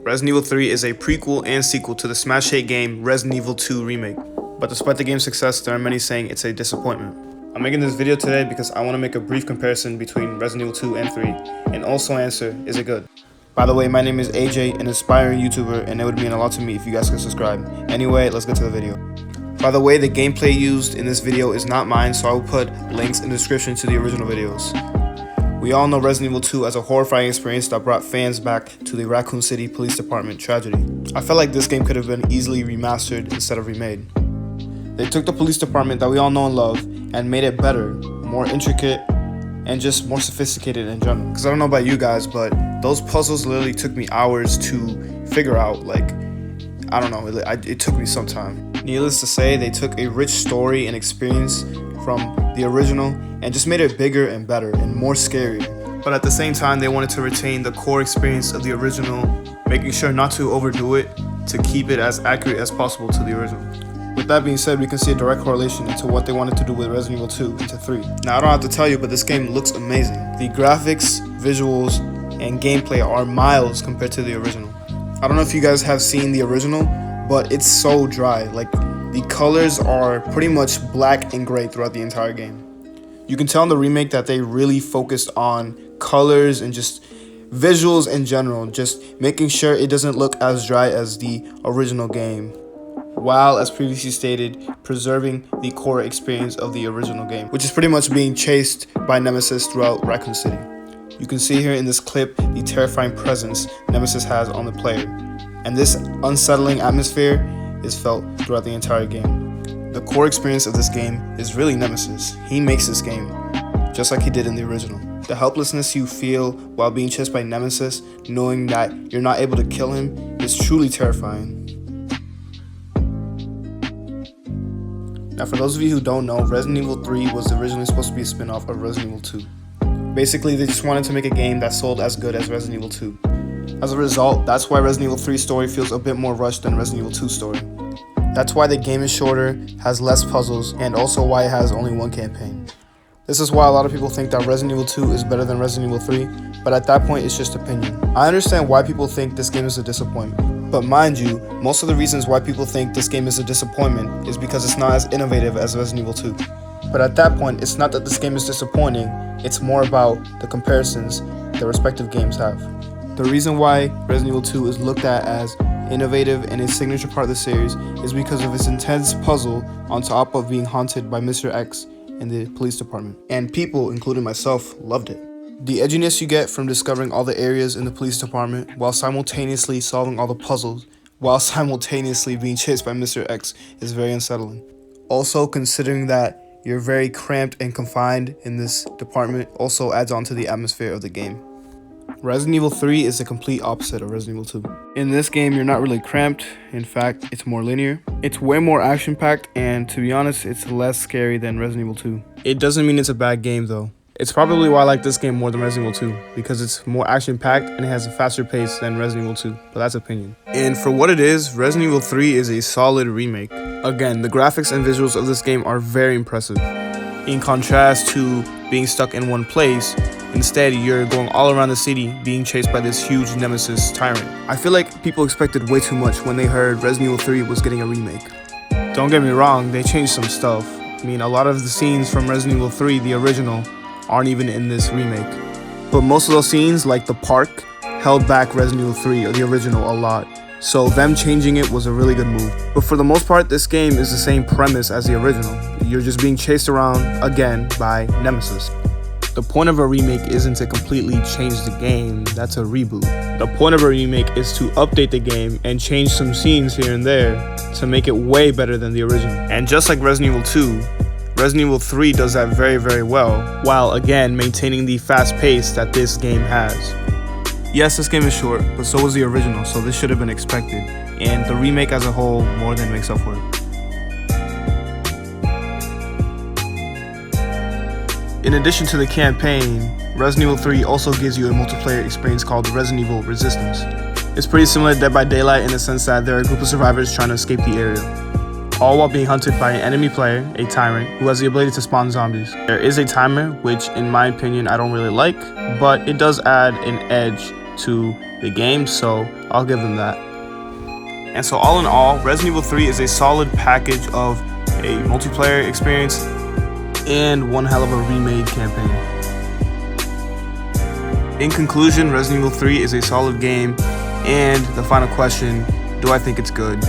Resident Evil 3 is a prequel and sequel to the smash hit game Resident Evil 2 Remake, but despite the game's success, there are many saying it's a disappointment. I'm making this video today because I want to make a brief comparison between Resident Evil 2 and 3, and also answer, is it good? By the way, my name is AJ, an aspiring YouTuber, and it would mean a lot to me if you guys could subscribe. Anyway, let's get to the video. By the way, the gameplay used in this video is not mine, so I will put links in the description to the original videos. We all know Resident Evil 2 as a horrifying experience that brought fans back to the Raccoon City Police Department tragedy. I felt like this game could have been easily remastered instead of remade. They took the police department that we all know and love and made it better, more intricate, and just more sophisticated in general. Because I don't know about you guys, but those puzzles literally took me hours to figure out. I don't know, it took me some time. Needless to say, they took a rich story and experience from the original and just made it bigger and better and more scary. But at the same time, they wanted to retain the core experience of the original, making sure not to overdo it to keep it as accurate as possible to the original. With that being said, we can see a direct correlation into what they wanted to do with Resident Evil 2 into 3. Now, I don't have to tell you, but this game looks amazing. The graphics, visuals, and gameplay are miles compared to the original. I don't know if you guys have seen the original, but it's so dry. The colors are pretty much black and gray throughout the entire game. You can tell in the remake that they really focused on colors and just visuals in general, just making sure it doesn't look as dry as the original game, while, as previously stated, preserving the core experience of the original game, which is pretty much being chased by Nemesis throughout Raccoon City. You can see here in this clip the terrifying presence Nemesis has on the player, and this unsettling atmosphere is felt throughout the entire game. The core experience of this game is really Nemesis. He makes this game, just like he did in the original. The helplessness you feel while being chased by Nemesis, knowing that you're not able to kill him, is truly terrifying. Now, for those of you who don't know, Resident Evil 3 was originally supposed to be a spin-off of Resident Evil 2. Basically, they just wanted to make a game that sold as good as Resident Evil 2. As a result, that's why Resident Evil 3's story feels a bit more rushed than Resident Evil 2's story. That's why the game is shorter, has less puzzles, and also why it has only one campaign. This is why a lot of people think that Resident Evil 2 is better than Resident Evil 3, but at that point, it's just opinion. I understand why people think this game is a disappointment, but mind you, most of the reasons why people think this game is a disappointment is because it's not as innovative as Resident Evil 2. But at that point, it's not that this game is disappointing, it's more about the comparisons the respective games have. The reason why Resident Evil 2 is looked at as innovative and a signature part of the series is because of its intense puzzle on top of being haunted by Mr. X in the police department. And people, including myself, loved it. The edginess you get from discovering all the areas in the police department while simultaneously solving all the puzzles while simultaneously being chased by Mr. X is very unsettling. Also, considering that you're very cramped and confined in this department also adds on to the atmosphere of the game. Resident Evil 3 is the complete opposite of Resident Evil 2. In this game, you're not really cramped. In fact, it's more linear. It's way more action-packed, and to be honest, it's less scary than Resident Evil 2. It doesn't mean it's a bad game, though. It's probably why I like this game more than Resident Evil 2, because it's more action-packed and it has a faster pace than Resident Evil 2, but that's opinion. And for what it is, Resident Evil 3 is a solid remake. Again, the graphics and visuals of this game are very impressive. In contrast to being stuck in one place, instead, you're going all around the city being chased by this huge Nemesis tyrant. I feel like people expected way too much when they heard Resident Evil 3 was getting a remake. Don't get me wrong, they changed some stuff. I mean, a lot of the scenes from Resident Evil 3, the original, aren't even in this remake. But most of those scenes, like the park, held back Resident Evil 3 or the original a lot. So them changing it was a really good move. But for the most part, this game is the same premise as the original. You're just being chased around, again, by Nemesis. The point of a remake isn't to completely change the game, that's a reboot. The point of a remake is to update the game and change some scenes here and there to make it way better than the original. And just like Resident Evil 2, Resident Evil 3 does that very, very well, while again maintaining the fast pace that this game has. Yes, this game is short, but so was the original, so this should have been expected, and the remake as a whole more than makes up for it. In addition to the campaign, Resident Evil 3 also gives you a multiplayer experience called Resident Evil Resistance. It's pretty similar to Dead by Daylight in the sense that there are a group of survivors trying to escape the area, all while being hunted by an enemy player, a tyrant, who has the ability to spawn zombies. There is a timer, which in my opinion I don't really like, but it does add an edge to the game, so I'll give them that. And so all in all, Resident Evil 3 is a solid package of a multiplayer experience and one hell of a remade campaign. In conclusion, Resident Evil 3 is a solid game, and the final question, do I think it's good?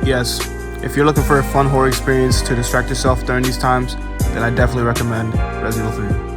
Yes, if you're looking for a fun horror experience to distract yourself during these times, then I definitely recommend Resident Evil 3.